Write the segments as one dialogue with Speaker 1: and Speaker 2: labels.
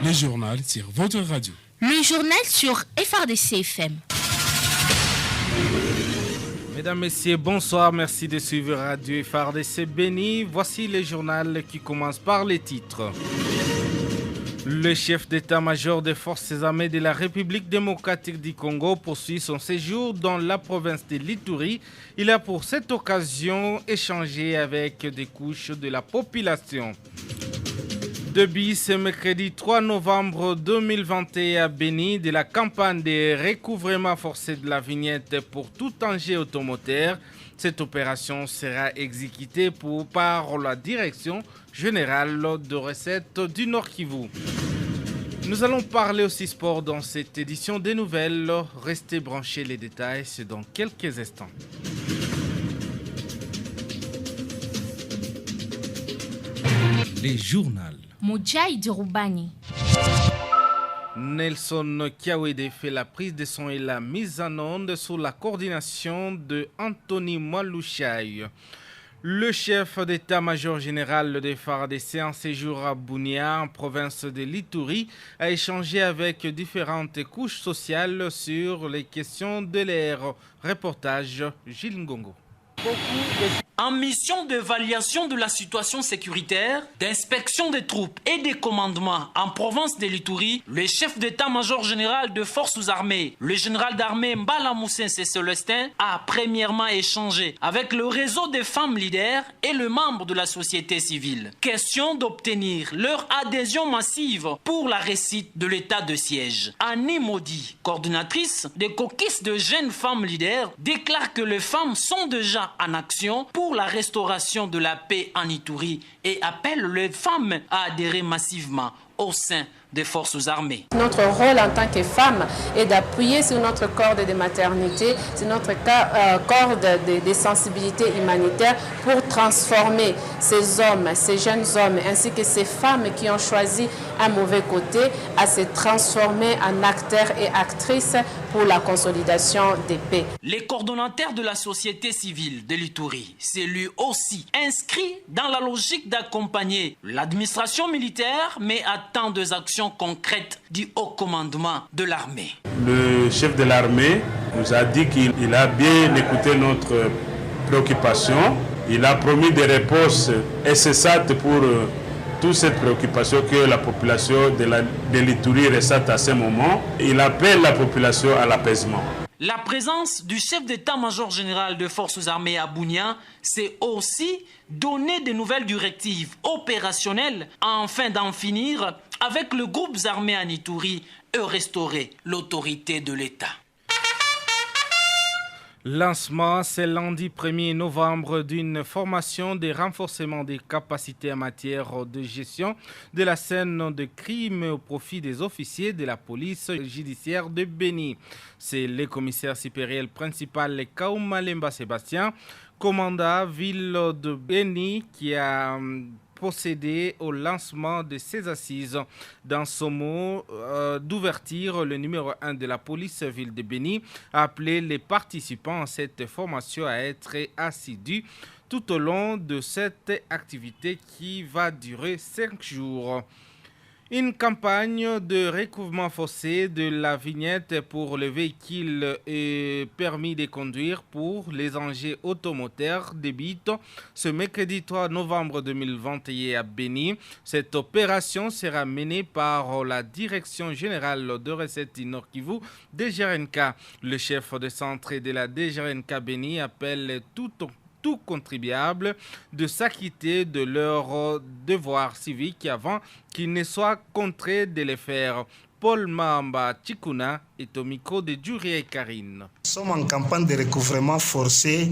Speaker 1: Le journal sur votre radio.
Speaker 2: Le journal sur FRDC FM.
Speaker 3: Mesdames, Messieurs, bonsoir. Merci de suivre Radio FRDC Béni. Voici le journal qui commence par les titres. Le chef d'état-major des forces armées de la République démocratique du Congo poursuit son séjour dans la province de l'Ituri. Il a pour cette occasion échangé avec des couches de la population. Depuis ce mercredi 3 novembre 2021 à Béni, de la campagne de recouvrement forcé de la vignette pour tout engin automoteur. Cette opération sera exécutée par la Direction générale de recettes du Nord Kivu. Nous allons parler aussi sport dans cette édition des nouvelles. Restez branchés, les détails, c'est dans quelques instants. Les journaux.
Speaker 2: Moudjaïd Roubani.
Speaker 3: Nelson Kiawede fait la prise de son et la mise en onde sous la coordination de Anthony Mwalouchaï. Le chef d'état-major général des FARDC en séjour à Bunia, en province de l'Ituri, a échangé avec différentes couches sociales sur les questions de l'air. Reportage Gilles Ngongo.
Speaker 4: En mission d'évaluation de la situation sécuritaire, d'inspection des troupes et des commandements en province de l'Ituri, le chef d'état-major général de forces armées, le général d'armée Mbala Moussen Célestin, a premièrement échangé avec le réseau des femmes leaders et le membre de la société civile. Question d'obtenir leur adhésion massive pour la réussite de l'état de siège. Annie Maudit, coordinatrice des caucus de jeunes femmes leaders, déclare que les femmes sont déjà en action pour la restauration de la paix en Ituri et appelle les femmes à adhérer massivement au sein des forces armées.
Speaker 5: Notre rôle en tant que femmes est d'appuyer sur notre corde de maternité, sur notre corde de sensibilité humanitaire pour transformer ces hommes, ces jeunes hommes, ainsi que ces femmes qui ont choisi un mauvais côté, à se transformer en acteurs et actrices pour la consolidation des paix.
Speaker 4: Les coordonnateurs de la société civile de l'Ituri s'est lui aussi inscrit dans la logique d'accompagner l'administration militaire, mais attend des actions concrètes du haut commandement de l'armée.
Speaker 6: Le chef de l'armée nous a dit qu'il a bien écouté notre préoccupation. Il a promis des réponses incessantes pour toute cette préoccupation que la population de l'Ituri ressent à ce moment. Il appelle la population à l'apaisement.
Speaker 4: La présence du chef d'état-major général de forces armées à Bunia, c'est aussi donner de nouvelles directives opérationnelles afin d'en finir avec le groupe armé en Ituri et restaurer l'autorité de l'État.
Speaker 3: Lancement, c'est lundi 1er novembre d'une formation de renforcement des capacités en matière de gestion de la scène de crime au profit des officiers de la police judiciaire de Béni. C'est le commissaire supérieur principal Kaouma Lemba Sébastien, commandant ville de Béni, qui a procédé au lancement de ces assises. Dans son mot d'ouverture, le numéro 1 de la police ville de Béni a appelé les participants à cette formation à être assidus tout au long de cette activité qui va durer 5 jours. Une campagne de recouvrement forcé de la vignette pour les véhicules et permis de conduire pour les engins automoteurs débute ce mercredi 3 novembre 2021 à Béni. Cette opération sera menée par la Direction générale de recettes du Nord Kivu, DGRNK. Le chef de centre de la DGRNK Béni appelle tout contribuable de s'acquitter de leurs devoirs civiques avant qu'ils ne soient contraints de les faire. Paul Mamba Chikuna est au micro de Djuri et Karine.
Speaker 7: Nous sommes en campagne de recouvrement forcé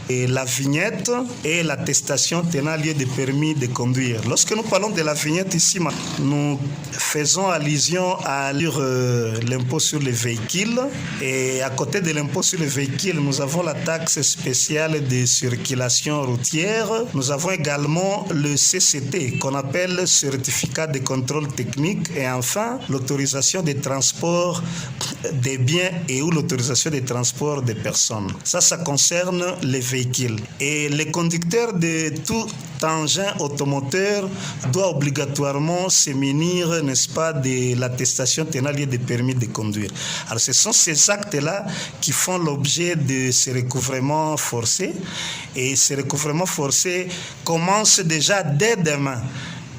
Speaker 7: et la vignette et l'attestation tenant lieu de permis de conduire. Lorsque nous parlons de la vignette ici, nous faisons allusion à l'impôt sur les véhicules et à côté de l'impôt sur les véhicules, nous avons la taxe spéciale de circulation routière. Nous avons également le CCT qu'on appelle certificat de contrôle technique et enfin l'autorisation de transport des biens et ou l'autorisation de transport des personnes. Ça concerne les véhicules. Et les conducteurs de engin automoteur doit obligatoirement se munir, n'est-ce pas, de l'attestation tenant lieu de permis de conduire. Alors ce sont ces actes-là qui font l'objet de ces recouvrements forcés, et ces recouvrements forcés commencent déjà dès demain.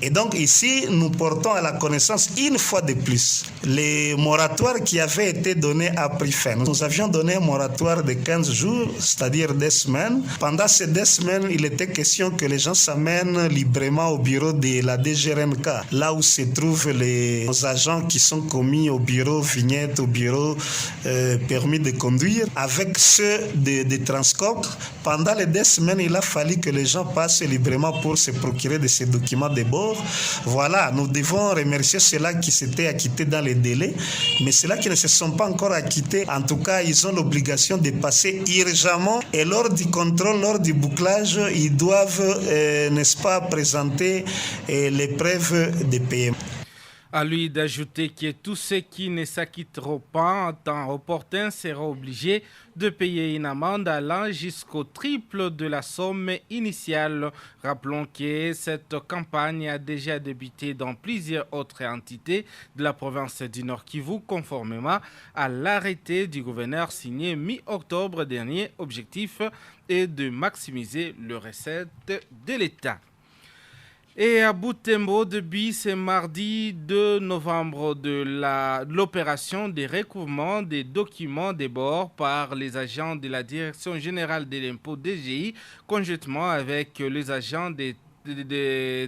Speaker 7: Et donc ici, nous portons à la connaissance une fois de plus les moratoires qui avaient été donnés à prix fin. Nous avions donné un moratoire de 15 jours, c'est-à-dire 2 semaines. Pendant ces 2 semaines, il était question que les gens s'amènent librement au bureau de la DGRNK, là où se trouvent les agents qui sont commis au bureau vignette, au bureau permis de conduire, avec ceux de Transcom. Pendant les 2 semaines, il a fallu que les gens passent librement pour se procurer de ces documents de bord. Voilà, nous devons remercier ceux-là qui s'étaient acquittés dans les délais, mais ceux-là qui ne se sont pas encore acquittés, en tout cas, ils ont l'obligation de passer urgemment, et lors du contrôle, lors du bouclage, ils doivent, n'est-ce pas, présenter les preuves de paiement.
Speaker 3: À lui d'ajouter que tous ceux qui ne s'acquitteront pas en temps opportun seront obligés de payer une amende allant jusqu'au triple de la somme initiale. Rappelons que cette campagne a déjà débuté dans plusieurs autres entités de la province du Nord Kivu, conformément à l'arrêté du gouverneur signé mi-octobre dernier. Objectif est de maximiser les recettes de l'État. Et à Butembo, depuis ce mardi 2 novembre de l'opération de recouvrement des documents de bord par les agents de la Direction générale de l'impôt DGI, conjointement avec les agents de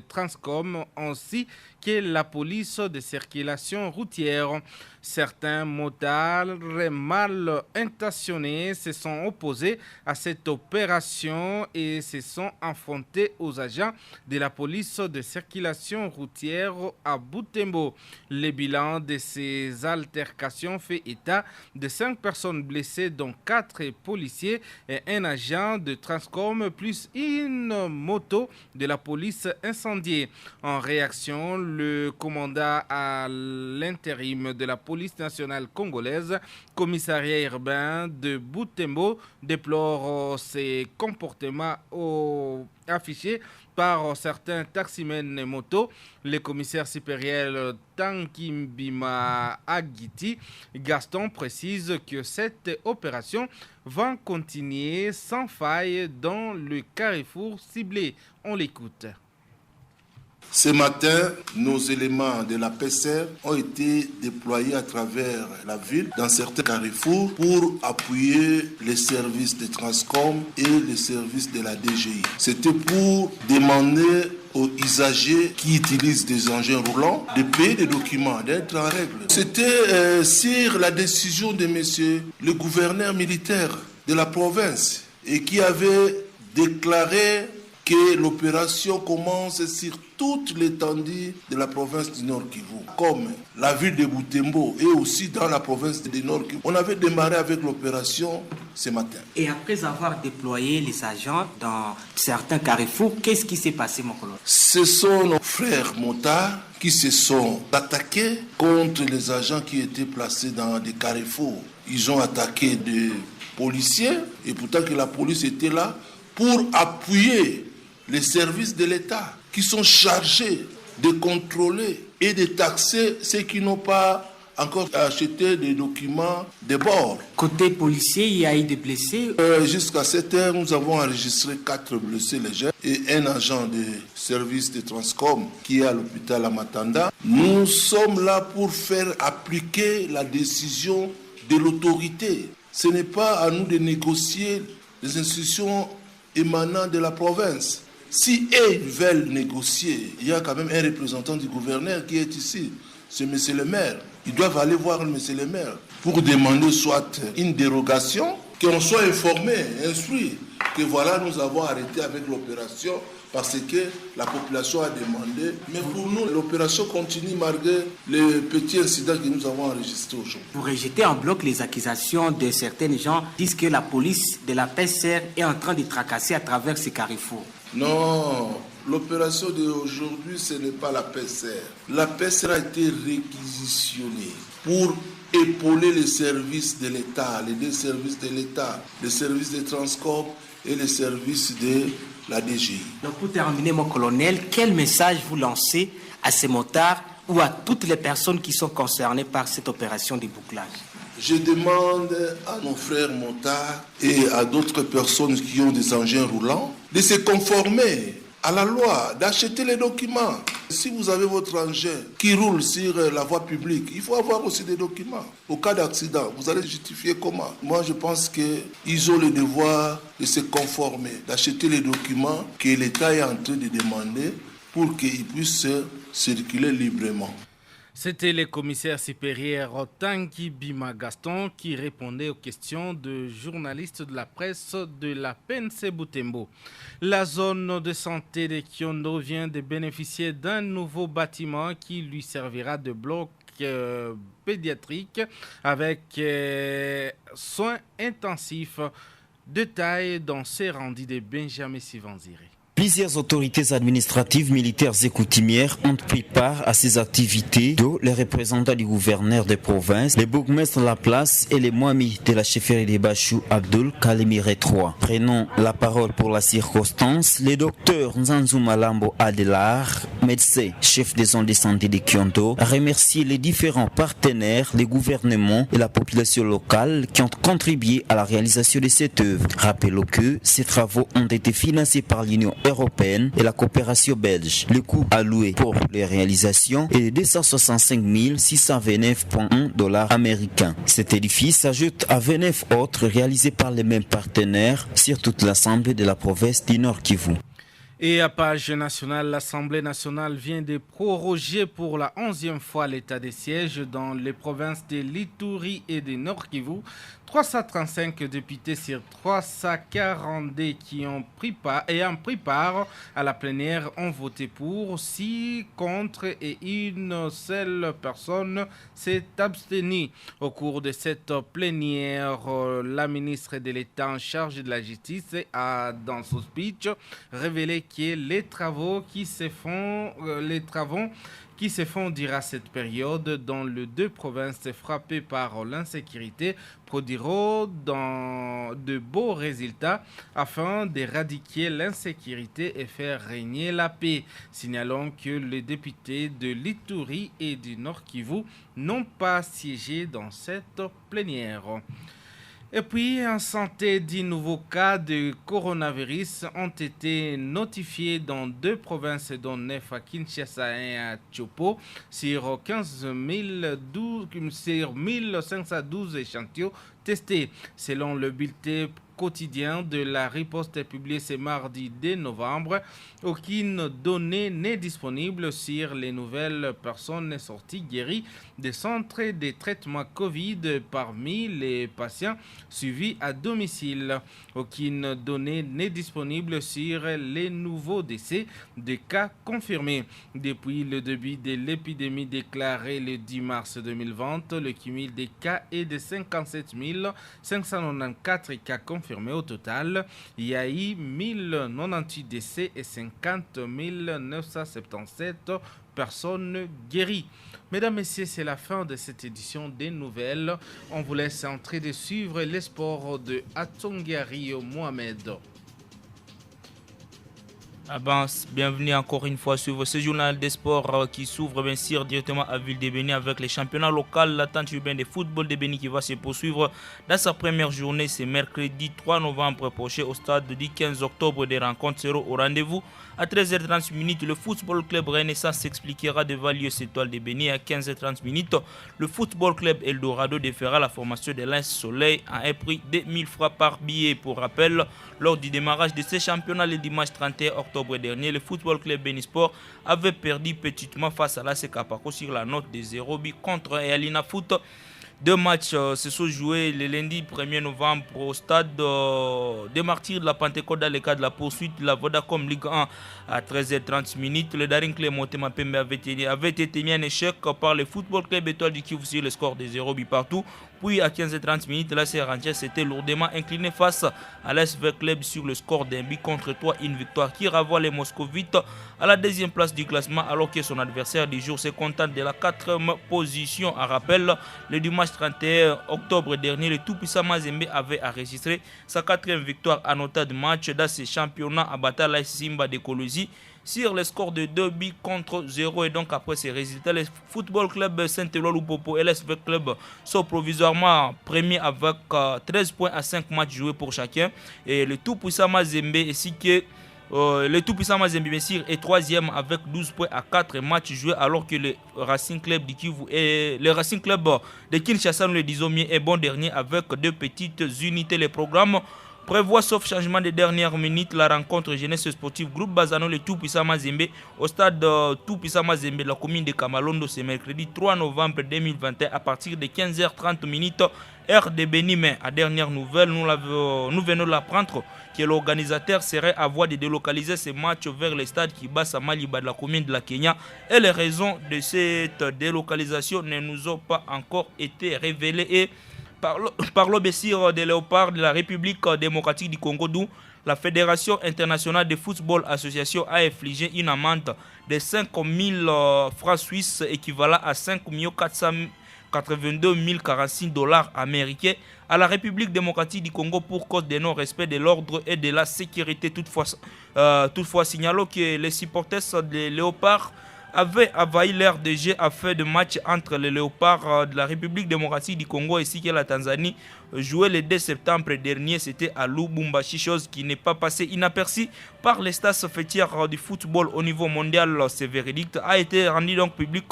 Speaker 3: Transcom ainsi que la police de circulation routière. Certains motards mal intentionnés se sont opposés à cette opération et se sont affrontés aux agents de la police de circulation routière à Butembo. Le bilan de ces altercations fait état de 5 personnes blessées, dont 4 policiers et un agent de Transcom, plus une moto de la police incendiée. En réaction, le commandant à l'intérim de la police nationale congolaise, commissariat urbain de Butembo, déplore ces comportements affichés par certains taximens et motos. Le commissaire supérieur Tankimbima Agiti Gaston précise que cette opération va continuer sans faille dans le carrefour ciblé. On l'écoute.
Speaker 8: Ce matin, nos éléments de la PCR ont été déployés à travers la ville, dans certains carrefours, pour appuyer les services de Transcom et les services de la DGI. C'était pour demander aux usagers qui utilisent des engins roulants de payer des documents, d'être en règle. C'était sur la décision de monsieur le gouverneur militaire de la province et qui avait déclaré que l'opération commence sur toute l'étendue de la province du Nord Kivu, comme la ville de Butembo et aussi dans la province du Nord Kivu. On avait démarré avec l'opération ce matin.
Speaker 9: Et après avoir déployé les agents dans certains carrefours, qu'est-ce qui s'est passé, mon colonel?
Speaker 8: Ce sont nos frères motards qui se sont attaqués contre les agents qui étaient placés dans des carrefours. Ils ont attaqué des policiers, et pourtant que la police était là pour appuyer les services de l'État qui sont chargés de contrôler et de taxer ceux qui n'ont pas encore acheté des documents de bord.
Speaker 9: Côté policier, il y a eu des blessés.
Speaker 8: Jusqu'à cette heure, nous avons enregistré 4 blessés légers et un agent de service de Transcom qui est à l'hôpital à Matanda. Nous sommes là pour faire appliquer la décision de l'autorité. Ce n'est pas à nous de négocier les institutions émanant de la province. Si eux veulent négocier, il y a quand même un représentant du gouverneur qui est ici, c'est monsieur le maire. Ils doivent aller voir monsieur le maire pour demander soit une dérogation, qu'on soit informé, instruit, que voilà, nous avons arrêté avec l'opération parce que la population a demandé. Mais pour nous, l'opération continue malgré les petits incidents que nous avons enregistrés aujourd'hui.
Speaker 9: Vous rejetez en bloc les accusations de certains gens qui disent que la police de la PCR est en train de tracasser à travers ces carrefours.
Speaker 8: Non, l'opération d'aujourd'hui, ce n'est pas la PCR. La PCR a été réquisitionnée pour épauler les services de l'État, les 2 services de l'État, les services de Transcom et les services de la DGI.
Speaker 9: Donc pour terminer, mon colonel, quel message vous lancez à ces motards ou à toutes les personnes qui sont concernées par cette opération de bouclage?
Speaker 8: Je demande à nos frères motards et à d'autres personnes qui ont des engins roulants de se conformer à la loi, d'acheter les documents. Si vous avez votre engin qui roule sur la voie publique, il faut avoir aussi des documents. Au cas d'accident, vous allez justifier comment? Moi, je pense qu'ils ont le devoir de se conformer, d'acheter les documents que l'État est en train de demander pour qu'ils puissent circuler librement.
Speaker 3: C'était le commissaire supérieur Tanguy Bima Gaston qui répondait aux questions de journalistes de la presse de la PNC Butembo. La zone de santé de Kiondo vient de bénéficier d'un nouveau bâtiment qui lui servira de bloc pédiatrique avec soins intensifs. Détail dans ces rendus de Benjamin Sivanziri.
Speaker 10: Plusieurs autorités administratives, militaires et coutumières ont pris part à ces activités, dont les représentants du gouverneur des provinces, les bourgmestres de la place et les moamis de la chefferie de Bachou Abdul Kalemire III. Prenons la parole pour la circonstance, le docteur Nzanzu Malambo Adelar, médecin, chef des zones de santé de Kiondo, a remercié les différents partenaires, les gouvernements et la population locale qui ont contribué à la réalisation de cette œuvre. Rappelons que ces travaux ont été financés par l'Union européenne et la coopération belge. Le coût alloué pour les réalisations est de 265 629,1 $ américains. Cet édifice s'ajoute à 29 autres réalisés par les mêmes partenaires sur toute l'ensemble de la province du Nord Kivu.
Speaker 3: Et à page nationale, l'Assemblée nationale vient de proroger pour la 11e fois l'état de siège dans les provinces de l'Ituri et de Nord Kivu. 335 députés sur 342 qui ont pris part à la plénière ont voté pour, 6 contre et une seule personne s'est abstenue. Au cours de cette plénière, la ministre de l'État en charge de la justice a, dans son speech, révélé que les travaux qui se font durant cette période dans les deux provinces frappées par l'insécurité produiront de beaux résultats afin d'éradiquer l'insécurité et faire régner la paix. Signalons que les députés de l'Ituri et du Nord Kivu n'ont pas siégé dans cette plénière. Et puis, en santé, 10 nouveaux cas de coronavirus ont été notifiés dans 2 provinces, dont 9 à Kinshasa et à Tchopo, sur 1512 échantillons testés. Selon le bulletin quotidien de la riposte publiée ce mardi 2 novembre, aucune donnée n'est disponible sur les nouvelles personnes sorties guéries des centres de traitement Covid parmi les patients suivis à domicile. Aucune donnée n'est disponible sur les nouveaux décès de cas confirmés. Depuis le début de l'épidémie déclarée le 10 mars 2020, le cumul des cas est de 57 594 cas confirmés au total. Il y a eu 1098 décès et 50 977 personnes guéries. Mesdames, Messieurs, c'est la fin de cette édition des nouvelles. On vous laisse entrer de suivre les sports de Atongario Mohamed.
Speaker 11: Avance, bienvenue encore une fois sur ce journal des sports qui s'ouvre bien sûr directement à Ville de Béni avec les championnats locaux. L'attente urbaine de football de Béni qui va se poursuivre dans sa première journée, c'est mercredi 3 novembre prochain au stade du 15 octobre. Des rencontres seront au rendez-vous. À 13h30, le football club Renaissance s'expliquera devant l'US-Étoile de Béni. À 15h30, le football club Eldorado défera la formation de l'Ince Soleil à un prix de 1000 francs par billet. Pour rappel, lors du démarrage de ces championnats le dimanche 31 octobre dernier, le football club Bénisport avait perdu petitement face à l'AS Kapako sur la note de 0 but contre Alina Foot. 2 matchs se sont joués le lundi 1er novembre au stade des Martyrs de la Pentecôte dans le cadre de la poursuite de la Vodacom Ligue 1 à 13h30. Le Daring Clément Mapembe avait été mis en échec par le football club Étoile du Kivu sur le score de 0 but partout. Puis à 15h30 minutes, la Rangers s'était lourdement incliné face à l'SV Club sur le score d'un but contre 3, une victoire qui renvoie les Moscovites à la deuxième place du classement alors que son adversaire du jour se contente de la 4e position. À rappel, le dimanche 31 octobre dernier, le tout-puissant Mazembe avait enregistré sa 4e victoire à nota de match dans ce championnat à battre la Simba de Colosie sur le score de 2 buts contre 0. Et donc après ces résultats, le Football Club Saint-Éloi Lupopo et l'SV Club sont provisoirement premiers avec 13 points à 5 matchs joués pour chacun. Et le tout-puissant Mazembe ainsi que le tout-puissant Mazembe Messire est 3e avec 12 points à 4 matchs joués, alors que le Racing Club de Kivu et le Racing Club de Kinshasa, nous le disons mieux, est bon dernier avec 2 petites unités. Les programmes prévoit, sauf changement de dernière minute, la rencontre jeunesse sportive groupe Bazano, le tout-puissant Mazembe au stade tout-puissant Mazembe de la commune de Kamalondo ce mercredi 3 novembre 2021 à partir de 15h30 minutes heure de Béni. Mais à dernière nouvelle, nous venons de l'apprendre que l'organisateur serait à voie de délocaliser ce match vers le stade Kibasa Maliba de la commune de la Kenya, et les raisons de cette délocalisation ne nous ont pas encore été révélées. Et par l'obéissir des léopards de la République démocratique du Congo, d'où la Fédération internationale de football association a infligé une amende de 5 000 francs suisses équivalent à 5 482 046 $ américains à la République démocratique du Congo pour cause de non-respect de l'ordre et de la sécurité. Toutefois, signalons que les supporters des léopards avait envahi l'aire de jeu à fin de match entre les léopards de la République démocratique du Congo ainsi que la Tanzanie joué le 2 septembre dernier. C'était à Lubumbashi, chose qui n'est pas passée inaperçue par les stars fêtières du football au niveau mondial. Ce verdict a été rendu donc public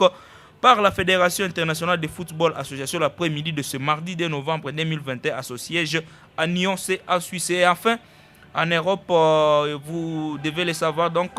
Speaker 11: par la Fédération internationale de football association l'après-midi de ce mardi 2 novembre 2021 à son siège à Nyon, c'est en Suisse. Et enfin, en Europe, vous devez le savoir donc,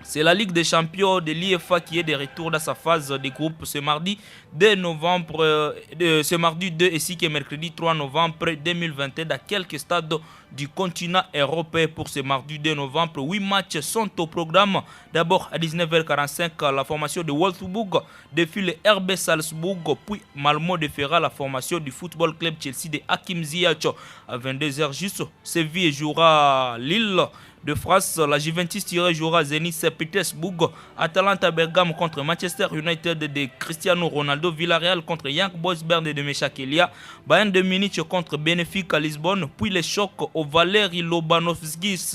Speaker 11: c'est la Ligue des champions de l'IFA qui est de retour dans sa phase de groupe ce mardi 2 novembre, ce mardi 2 ainsi que mercredi 3 novembre 2021 dans quelques stades du continent européen. Pour ce mardi 2 novembre, 8 matchs sont au programme. D'abord à 19h45, la formation de Wolfsburg défie le RB Salzbourg, puis Malmo défiera la formation du Football Club Chelsea de Hakim Ziyech. À 22h juste, Séville jouera Lille de France, la Juventus jouera Zenit Saint-Pétersbourg, Atalanta Bergame contre Manchester United de Cristiano Ronaldo, Villarreal contre Young Boys Bern de Meshak Elia, Bayern de Munich contre Benfica Lisbonne, puis le choc au Valeri Lobanovskis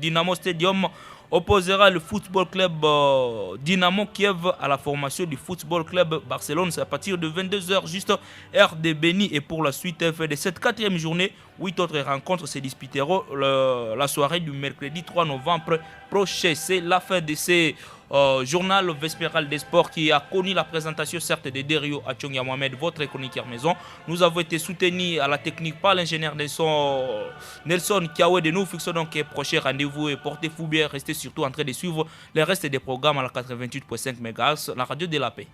Speaker 11: Dynamo Stadium opposera le Football Club Dynamo Kiev à la formation du Football Club Barcelone. C'est à partir de 22h juste heure de Béni. Et pour la suite de cette 4e journée, 8 autres rencontres se disputeront la soirée du mercredi 3 novembre prochain. C'est la fin de ces journal vespéral des sports qui a connu la présentation certes de Derio Achongia Mohamed, votre chroniqueur maison. Nous avons été soutenus à la technique par l'ingénieur Nelson Kiawe. De nous fixons donc un prochain rendez-vous et portez-vous bien, restez surtout en train de suivre le reste des programmes à la 88.5 MHz, la radio de la paix.